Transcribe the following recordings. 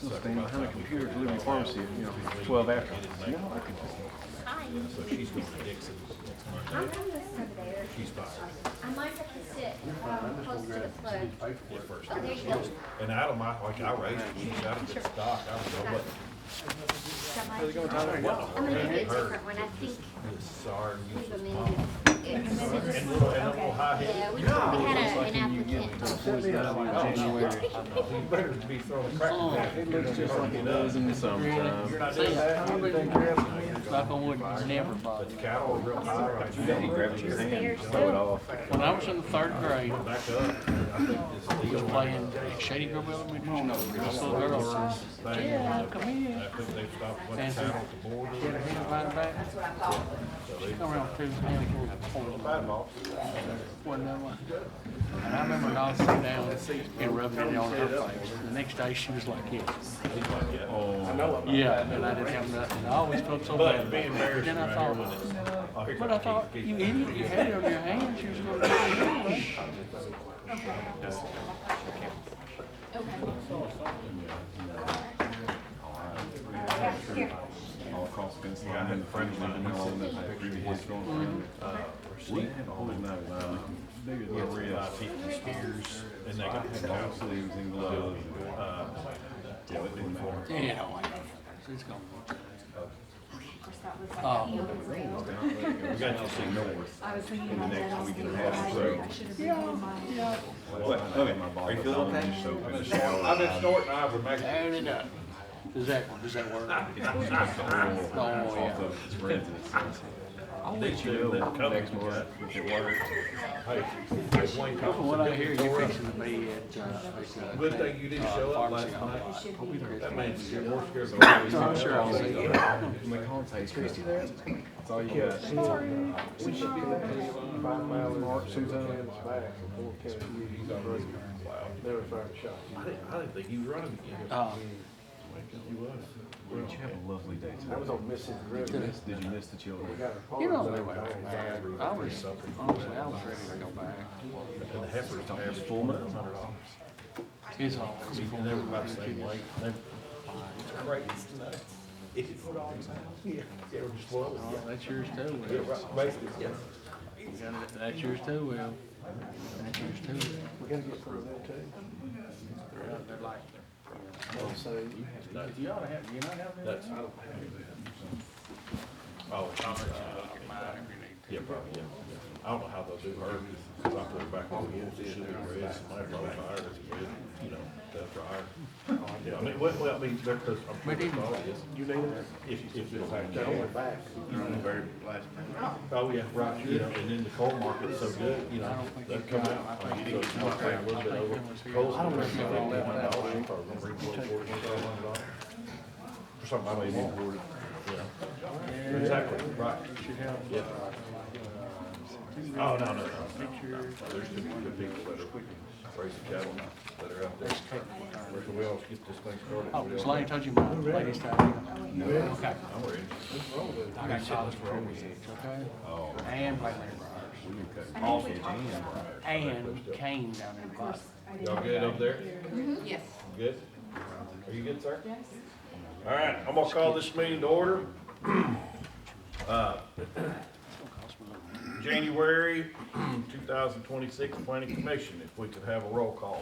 still standing behind the computer at Liberty Pharmacy at, 12 after. No, I could just. So she's going to Dixon next I'm Monday. from the Sunday. She's fired. I might have to sit close to the flood. At first. Oh, there you go. And out of my, like I raised her, she's got a good stock. I don't know what. How's it going, Tyler? I'm gonna do a different one. I think Sorry. we've amended it. And little high head. Yeah, we had an applicant. You better be throwing a crack. It looks just like it does in the summertime. You're not doing that. Knock on wood, never But bothered. the cattle are real high right You now. grab it in your hand, throw it off. When I was in the 3rd grade, Back up. I think this we was deal. playing Shady Grove Elementary School. This little girl said, yeah, come in. I think they've stopped putting cattle at the border. Get her hand behind her back. She come around with 2 handfuls of corn. Wasn't that one? And I remember Doll sitting down and rubbing it on her face. The next day she was like, yeah. Yeah, and I didn't have nothing. I always felt so bad about it. Then I thought, but I thought, you idiot, you had it on your hand. She was going to do it. All across the fence line, and the French line, and all that previous going. We had all those knives, bigger than the wrist. Spears, and they got Had long sleeves and gloves. Yeah, it didn't matter. Yeah, it's going to we got to see north. I was thinking In the about that next also. week and a half, so. I should have been on my. What? Okay. Are you feeling okay? Just soak in the shower. I've been snorting ivermectin. Turn it up. Does that work? Off of its resins. I'll let you know next month if it works. Hey, Wayne From Thompson. what I hear, you're fixing to be at, Good thing you didn't show up last pharmacy. night. That man's more scared of the I'm sure I'll see you. McCollum's Christy there? That's all you got. We should be there 5 miles mark sometime in his back before Kevin. Never fired a shot. I didn't think he was running again. He was. Well, did you have a lovely day I was today? on Mississippi River. Did you miss the children? We got our You know, farms they out went there. bad. I was, honestly, I was ready to go back. And the heifers average full month. $100. It's all. And they were about the same weight. It's crazy. It's yeah, they were just well. Oh, that's yours too, Yeah, Will. right, basically, yeah. That's yours too, Will. That's yours too. We gotta get some of that too. They're like, I'll say, you ought to have, you not have that? That's, oh, yeah, probably, yeah. I don't know how they'll do her, because I put her back on the wolves, it should be red, somebody probably fired her, to dry her. Yeah, I mean, well, I mean, they're, cause I'm But sure even- probably is. you need it? If it's like Got on their back. Oh, yeah, right, and then the coal market's so good, they come out, so you might pay a little bit over. Coal's I don't know if you $11,000, got that she's probably gonna bring $41,000. For something I may need. Yeah. Exactly, right. Yeah. Oh, no. There's two good people that are raising cattle that are out there. We all get this thing started. Oh, because Lane told you my ladies time. Okay. I'm ready. I got college privileges, okay? Oh, And Black Lane Briars. awesome jam. And Kane down in Boston. Y'all good over there? Yes. Good? Are you good, sir? Yes. All right, I'm gonna call this meeting to order. January 2026 Planning Commission, if we could have a roll call.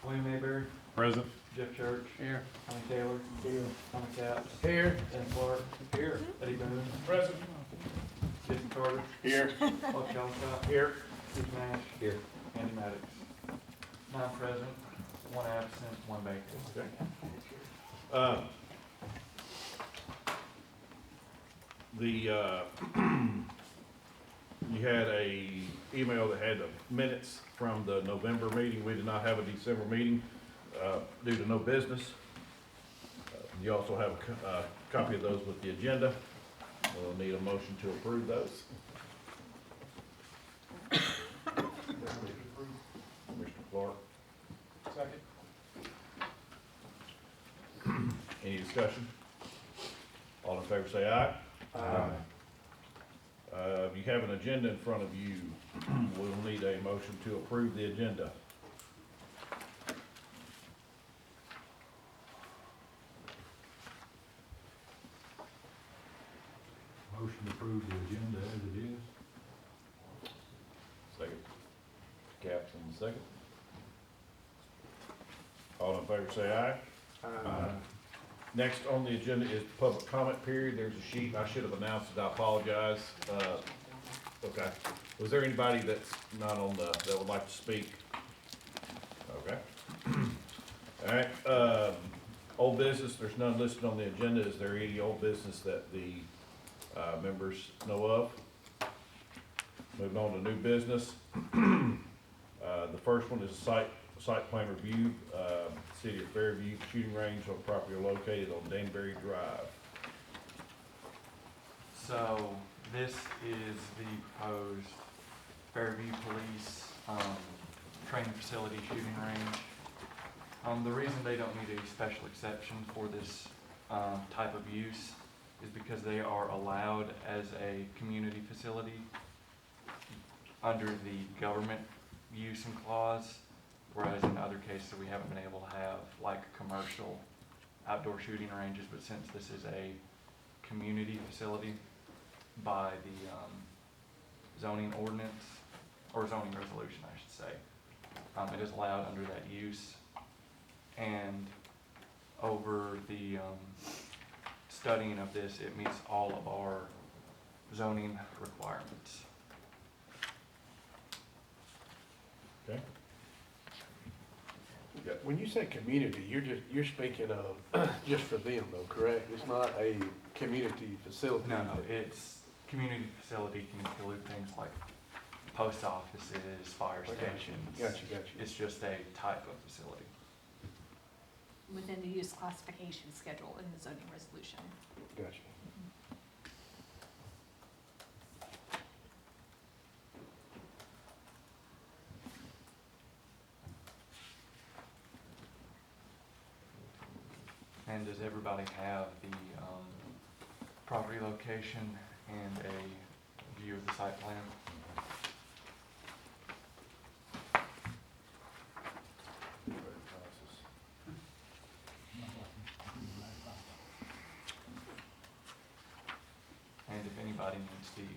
William Mayberry, Present. Jeff Church, Here. Tommy Taylor, Tommy Capps, Here. Tim Clark, Here. Eddie Boone, Present. Jason Carter, Here. Buck Johnson, Here. Steve Nash, Here. Andy Maddox. 9 present, 1 absent, 1 vacant. You had a email that had the minutes from the November meeting. We did not have a December meeting, due to no business. You also have a copy of those with the agenda. We'll need a motion to approve those. Mr. Clark. Second. Any discussion? All in favor say aye. Aye. You have an agenda in front of you. We'll need a motion to approve the agenda. to approve the agenda as it is. Second. Cap's on the second. All in favor say aye. Next on the agenda is public comment period. There's a sheet. I should have announced it. I apologize. Okay. Was there anybody that's not on that would like to speak? Okay. All right, old business, there's none listed on the agenda. Is there any old business that the, members know of? Moving on to new business. The first one is site plan review, City of Fairview shooting range on property located on Danbury Drive. So this is the proposed Fairview Police training facility shooting range. The reason they don't need a special exception for this type of use is because they are allowed as a community facility under the government use and clause, whereas in other cases we haven't been able to have like commercial outdoor shooting ranges, but since this is a community facility by the zoning ordinance, or zoning resolution I should say, it is allowed under that use. And over the studying of this, it meets all of our zoning requirements. Okay. When you say community, you're speaking of just for them though, correct? It's not a community facility? No, it's community facility can include things like post offices, fire stations. Gotcha. It's just a type of facility. Within the use classification schedule in the zoning resolution. Gotcha. And does everybody have the property location and a view of the site plan? And if anybody needs the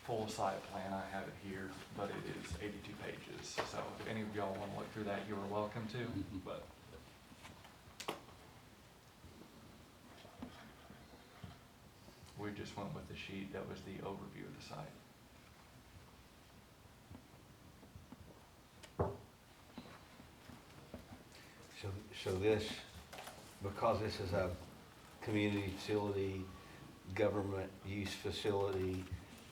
full site plan, I have it here, but it is 82 pages. So if any of y'all want to look through that, you are welcome to, but we just went with the sheet that was the overview of the site. So this, because this is a community facility, government use facility,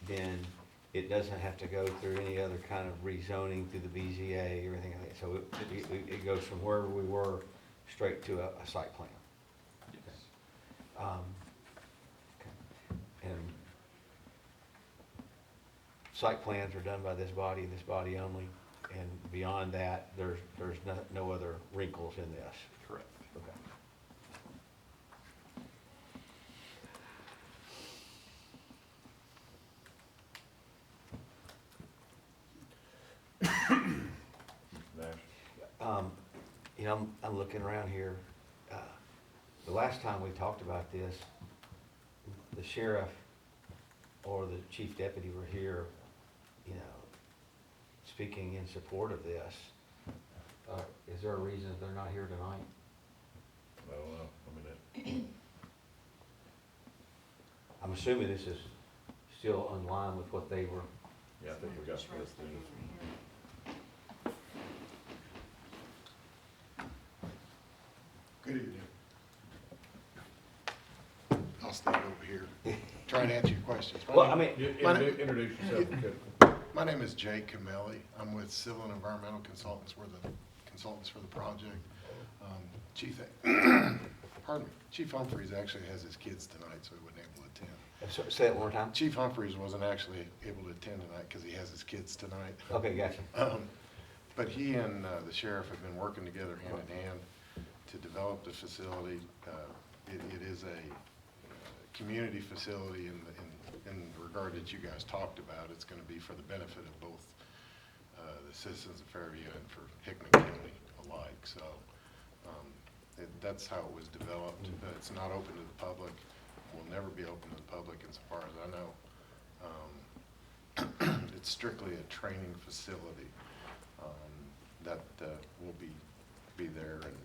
then it doesn't have to go through any other kind of rezoning through the BZA or anything like that. So it goes from wherever we were straight to a site plan. Yes. Okay. And site plans are done by this body and this body only, and beyond that, there's no other wrinkles in this. Correct. Okay. You know, I'm looking around here. The last time we talked about this, the sheriff or the chief deputy were here, you know, speaking in support of this. Is there a reason that they're not here tonight? I don't know. I mean, I'm assuming this is still in line with what they were. yeah, I think we got this. Good evening. I'll stand over here, try and answer your questions. Well, I mean, Introduce yourself. Good. My name is Jay Camelli. I'm with Civil and Environmental Consultants. We're the consultants for the project. Chief Humphreys actually has his kids tonight, so he wasn't able to attend. say it one more time. Chief Humphreys wasn't actually able to attend tonight because he has his kids tonight. Okay, gotcha. But he and the sheriff have been working together hand in hand to develop the facility. It is a community facility in the regard that you guys talked about. It's going to be for the benefit of both the citizens of Fairview and for Hickman County alike. So that's how it was developed. It's not open to the public. will never be open to the public insofar as I know. It's strictly a training facility that will be there, and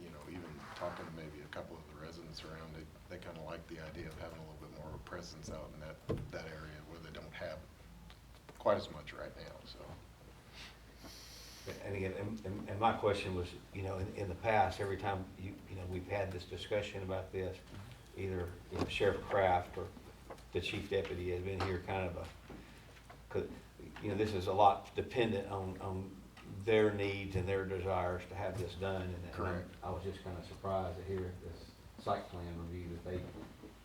you know, even talking to maybe a couple of the residents around, they kind of like the idea of having a little bit more of a presence out in that area where they don't have quite as much right now. So. And again, and my question was, you know, in the past, every time you know, we've had this discussion about this, either Sheriff Kraft or the chief deputy has been here kind of cause, you know, this is a lot dependent on their needs and their desires to have this done. And Correct. I was just kind of surprised to hear this site plan review that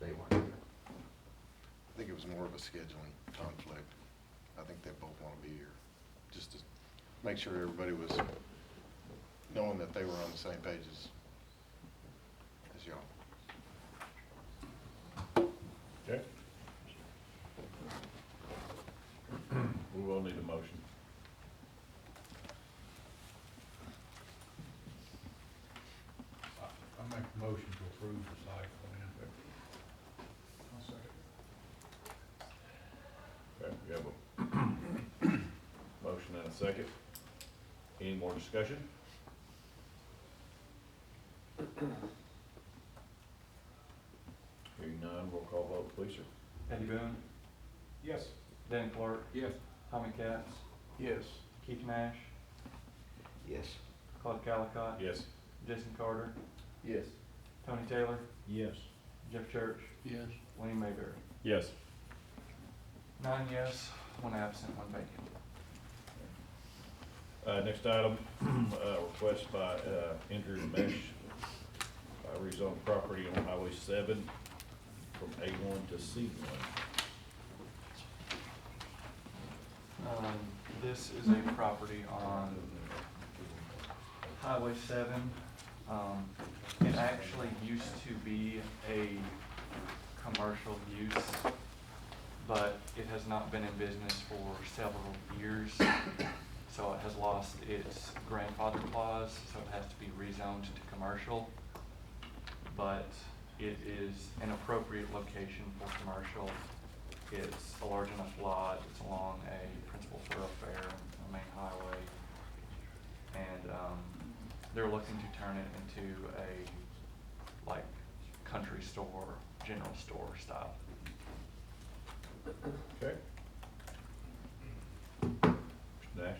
they weren't here. I think it was more of a scheduling conflict. I think they both want to be here, just to make sure everybody was knowing that they were on the same page as y'all. Okay. We will need a motion. I make a motion to approve the site plan. Okay, we have a motion and a second. Any more discussion? Hearing none, roll call vote, please, sir. Eddie Boone, Yes. Danny Clark, Yes. Tommy Katz, Yes. Keith Nash, Yes. Claude Callicott, Yes. Jason Carter, Yes. Tony Taylor, Yes. Jeff Church, Yes. Wayne Mayberry. Yes. 9 yes, 1 absent, 1 vacant. Next item, request by Andrew Mesh, rezone property on Highway 7 from A1 to C1. This is a property on Highway 7. It actually used to be a commercial use, but it has not been in business for several years. So it has lost its grandfather clause, so it has to be rezoned to commercial. But it is an appropriate location for commercial. It's a large enough lot, it's along a principal thoroughfare, a main highway. And they're looking to turn it into a like country store, general store style. Okay. Mr. Nash?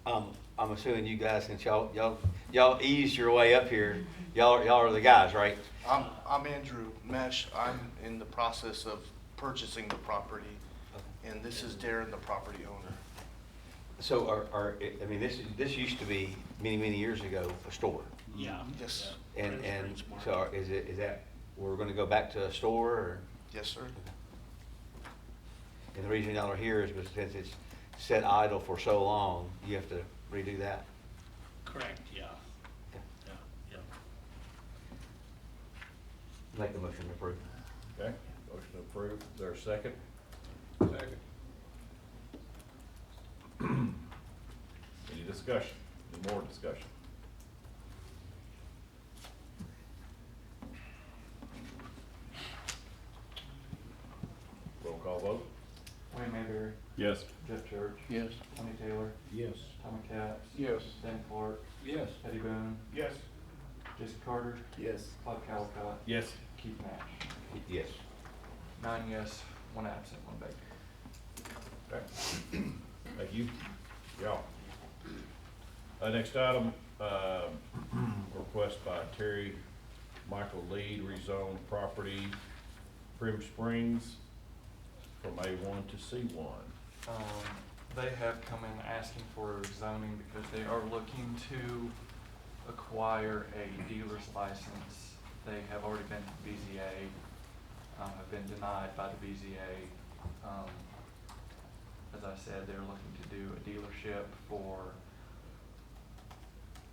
I'm assuming you guys, since y'all eased your way up here, y'all are the guys, right? I'm Andrew Mesh. I'm in the process of purchasing the property, and this is Darren, the property owner. So I mean, this used to be many years ago a store. Yeah. Yes. And so is that, we're gonna go back to a store, or? Yes, sir. And the reason y'all are here is because since it's set idle for so long, you have to redo that? Correct, yeah. Yeah. Make the motion to approve. Okay, motion approved. Is there a second? Second. Any discussion? Any more discussion? Roll call vote? Wayne Mayberry, Yes. Jeff Church, Yes. Tony Taylor, Yes. Tommy Katz, Yes. Danny Clark, Yes. Eddie Boone, Yes. Jason Carter, Yes. Claude Callicott, Yes. Keith Nash. Yes. 9 yes, 1 absent, 1 vacant. Okay. Thank you. Y'all. Next item, request by Terry Michael Lead, rezone property, Prim Springs, from A1 to C1. They have come in asking for zoning because they are looking to acquire a dealer's license. They have already been to BZA, have been denied by the BZA. As I said, they're looking to do a dealership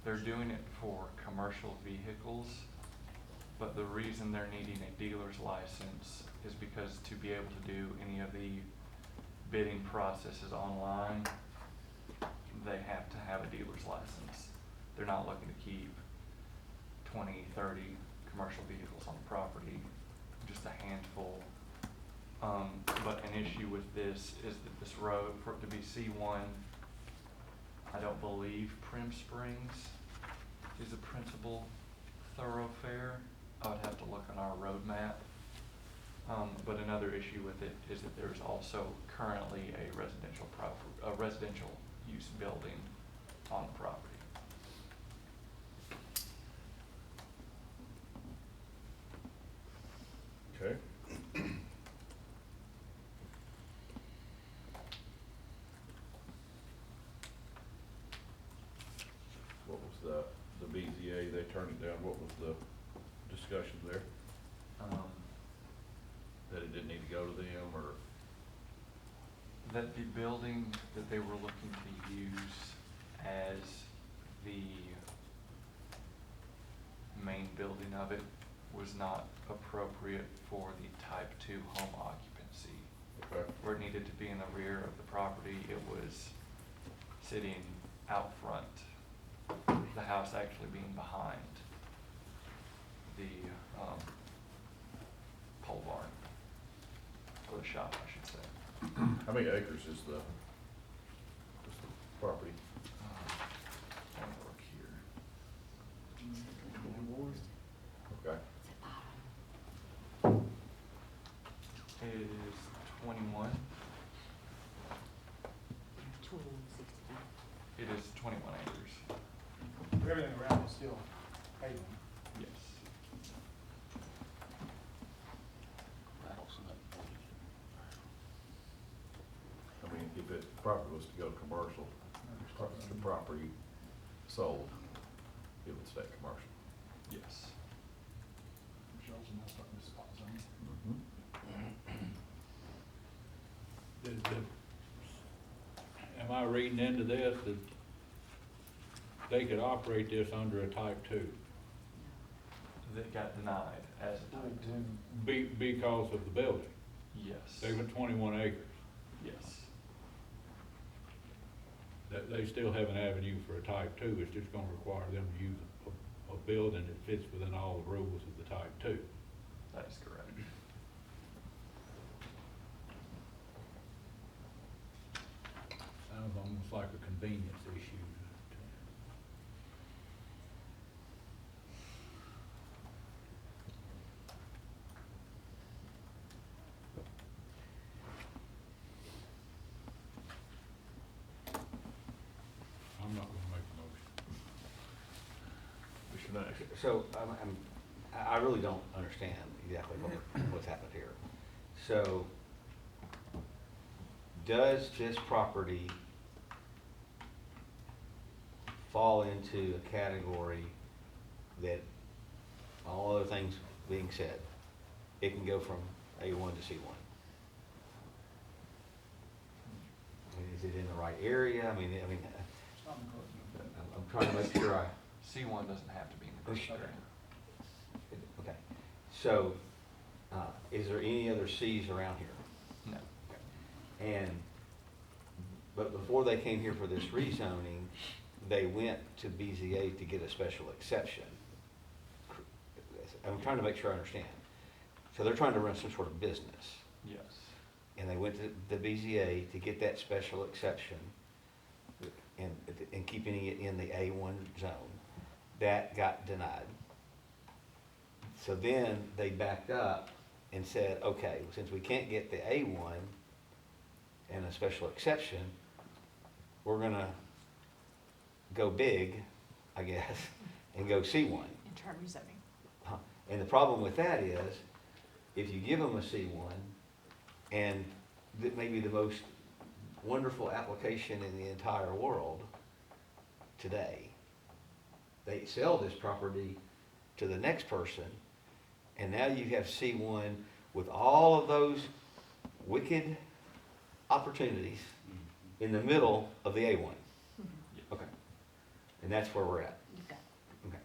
they're doing it for commercial vehicles, but the reason they're needing a dealer's license is because to be able to do any of the bidding processes online, they have to have a dealer's license. They're not looking to keep 20, 30 commercial vehicles on the property, just a handful. But an issue with this is that this road, for it to be C1, I don't believe Prim Springs is a principal thoroughfare. I would have to look on our road map. But another issue with it is that there's also currently a residential use building on the property. Okay. What was the BZA, they turned it down, what was the discussion there? That it didn't need to go to them, or? That the building that they were looking to use as the main building of it was not appropriate for the type 2 home occupancy. Okay. Where it needed to be in the rear of the property, it was sitting out front. The house actually being behind the pole barn, or the shop, I should say. How many acres is the property? Let me look here. Okay. It is 21. It is 21 acres. Everything around is still pavement. Yes. I mean, if it property was to go commercial, the property sold, it would stay commercial. Yes. Michelle's in this spot zone. Am I reading into this that they could operate this under a type 2? That got denied as a type 2. Because of the building? Yes. They went 21 acres. Yes. They still have an avenue for a type 2, it's just gonna require them to use a building that fits within all the rules of the type 2. That is correct. Sounds almost like a convenience issue. I'm not gonna make a motion. Mr. Nash? So I really don't understand exactly what's happened here. So does this property fall into a category that, all other things being said, it can go from A1 to C1? I mean, is it in the right area? I mean, I'm trying to make sure I. C1 doesn't have to be in the first area. Okay, so, is there any other Cs around here? No. But before they came here for this rezoning, they went to BZA to get a special exception. I'm trying to make sure I understand. So they're trying to run some sort of business, Yes. and they went to the BZA to get that special exception and keeping it in the A1 zone. That got denied. So then they backed up and said, okay, since we can't get the A1 and a special exception, we're gonna go big, I guess, and go C1. In term rezoning. And the problem with that is, if you give them a C1, and that may be the most wonderful application in the entire world today, they sell this property to the next person, and now you have C1 with all of those wicked opportunities in the middle of the A1. Okay. And that's where we're at. Okay. Okay.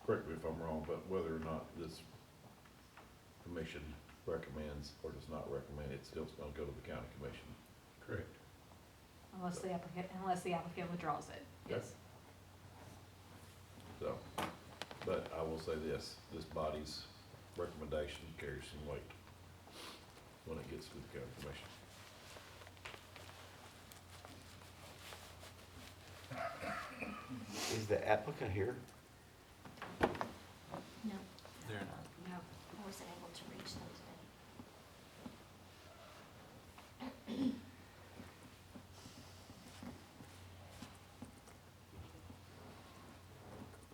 Correct me if I'm wrong, but whether or not this commission recommends or does not recommend, it's still gonna go to the county commission. Correct. unless the applicant withdraws it, Okay. yes. So, but I will say this body's recommendation carries some weight when it gets to the county commission. Is the applicant here? No, They're not. no, I wasn't able to reach them today.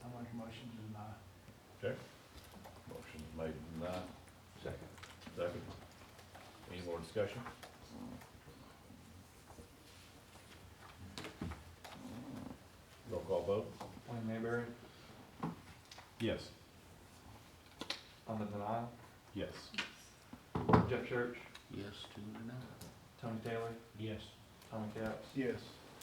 I make a motion to deny. Okay? Motion made and denied. Second. Second. Any more discussion? Roll call vote? Wayne Mayberry, Yes. on the denial, Yes. Jeff Church, Yes, to deny. Tony Taylor, Yes. Tommy Capps, Yes.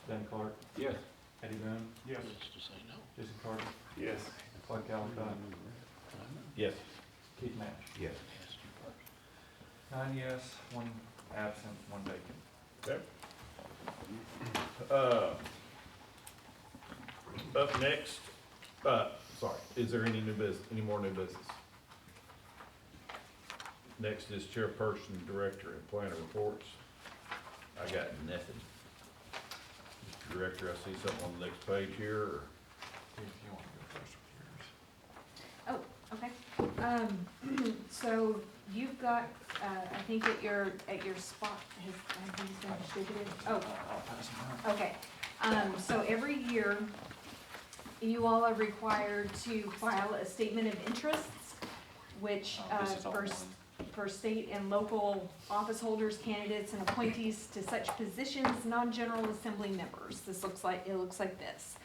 Ben Clark, Yes. Eddie Boone, Yes. Yes to say no. Jason Carter, Yes. Bud Callicott, Yes. Keith Nash. Yes. 9 yes, 1 absent, 1 vacant. Okay. Up next, sorry, is there any more new business? Next is chairperson, director, and planner reports. I got nothing. Mr. Director, I see something on the next page here, or? If you want to go first with yours. Oh, okay. So you've got, I think at your spot, has these been distributed? Oh, I'll pass them out. okay. So every year, you all are required to file a statement of interests, which, This is all one. for state and local office holders, candidates, and appointees to such positions, non-general assembly members. It looks like this.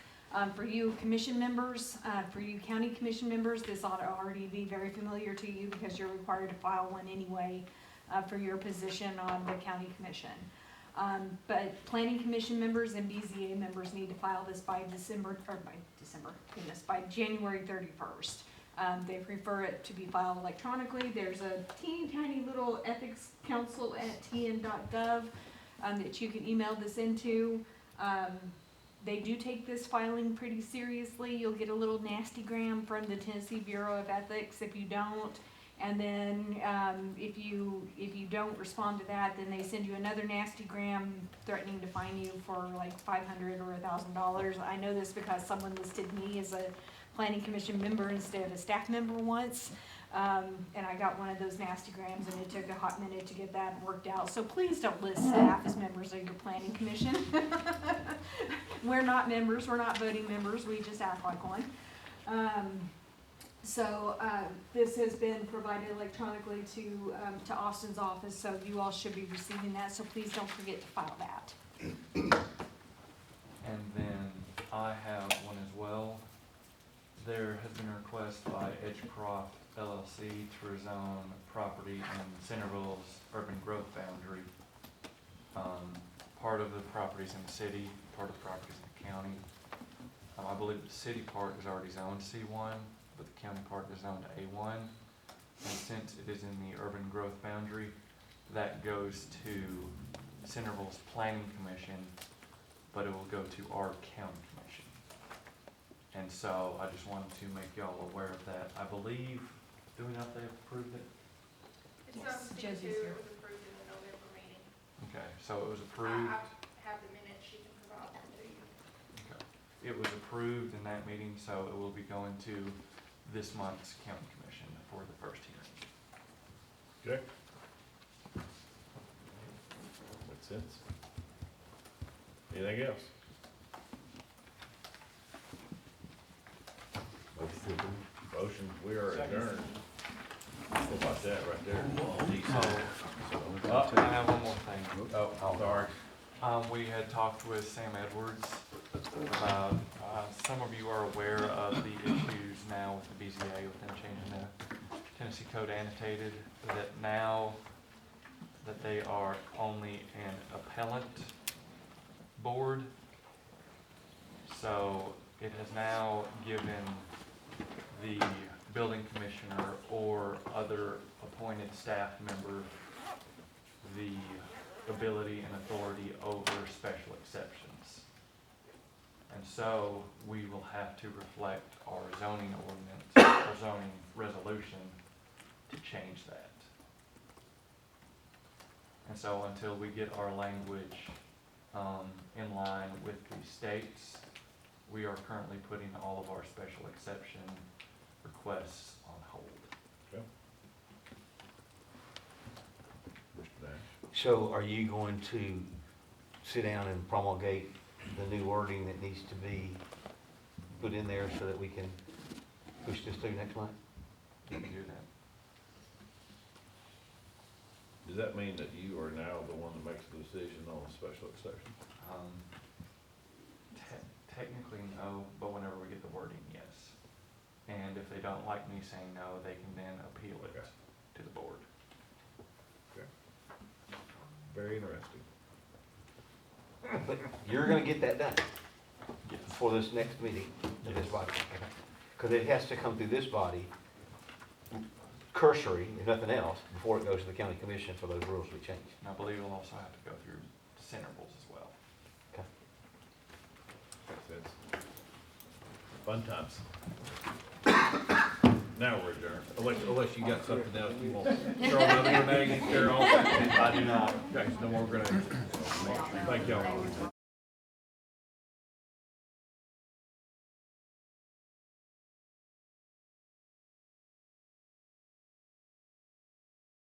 For you commission members, for you county commission members, this ought to already be very familiar to you because you're required to file one anyway, for your position on the county commission. But planning commission members and BZA members need to file this by by January 31st. They prefer it to be filed electronically. There's a teeny tiny little ethics council at tn.gov that you can email this into. They do take this filing pretty seriously. You'll get a little nastygram from the Tennessee Bureau of Ethics if you don't. And then if you don't respond to that, then they send you another nastygram threatening to fine you for like $500 or $1,000. I know this because someone listed me as a planning commission member instead of a staff member once. And I got one of those nastygrams, and it took a hot minute to get that worked out. So please don't list staff as members of your planning commission. We're not members, we're not voting members, we just act like one. This has been provided electronically to Austin's office, so you all should be receiving that, so please don't forget to file that. And then I have one as well. There has been a request by Edgecroft LLC to rezone property in Centerville's urban growth boundary. Part of the property's in the city, part of the property's in the county. I believe the city part is already zoned C1, but the county part is zoned A1. And since it is in the urban growth boundary, that goes to Centerville's planning commission, but it will go to our county commission. And so I just wanted to make y'all aware of that. I believe, do we know if they've approved it? It's on C2, it was approved in the November meeting. Okay, so it was approved. have the minutes, she can provide them to you. Okay. It was approved in that meeting, so it will be going to this month's county commission for the first hearing. Okay. Makes sense. Anything else? Motion, we are adjourned. How about that right there? I have one more thing. Oh, sorry. We had talked with Sam Edwards about, some of you are aware of the issues now with the BZA, with them changing the Tennessee Code annotated, that now that they are only an appellant board. So it has now given the building commissioner or other appointed staff member the ability and authority over special exceptions. And so we will have to reflect our zoning ordinance, or zoning resolution to change that. And so until we get our language in line with the states, we are currently putting all of our special exception requests on hold. Okay. Mr. Nash? So are you going to sit down and promulgate the new wording that needs to be put in there so that we can push this through next month? You can do that. Does that mean that you are now the one that makes the decision on a special exception? Technically, no, but whenever we get the wording, yes. And if they don't like me saying no, they can then appeal it Okay. to the board. Very interesting. But you're gonna get that done Yes. for this next meeting of this body. Because it has to come through this body, cursory, if nothing else, before it goes to the county commission for those rules to be changed. And I believe we'll also have to go through centrables as well. Okay. Makes sense. Fun times. Now we're adjourned, unless you got something else you want. Throw another grenade, Carol. I do not. Okay, no more grenades. Thank y'all.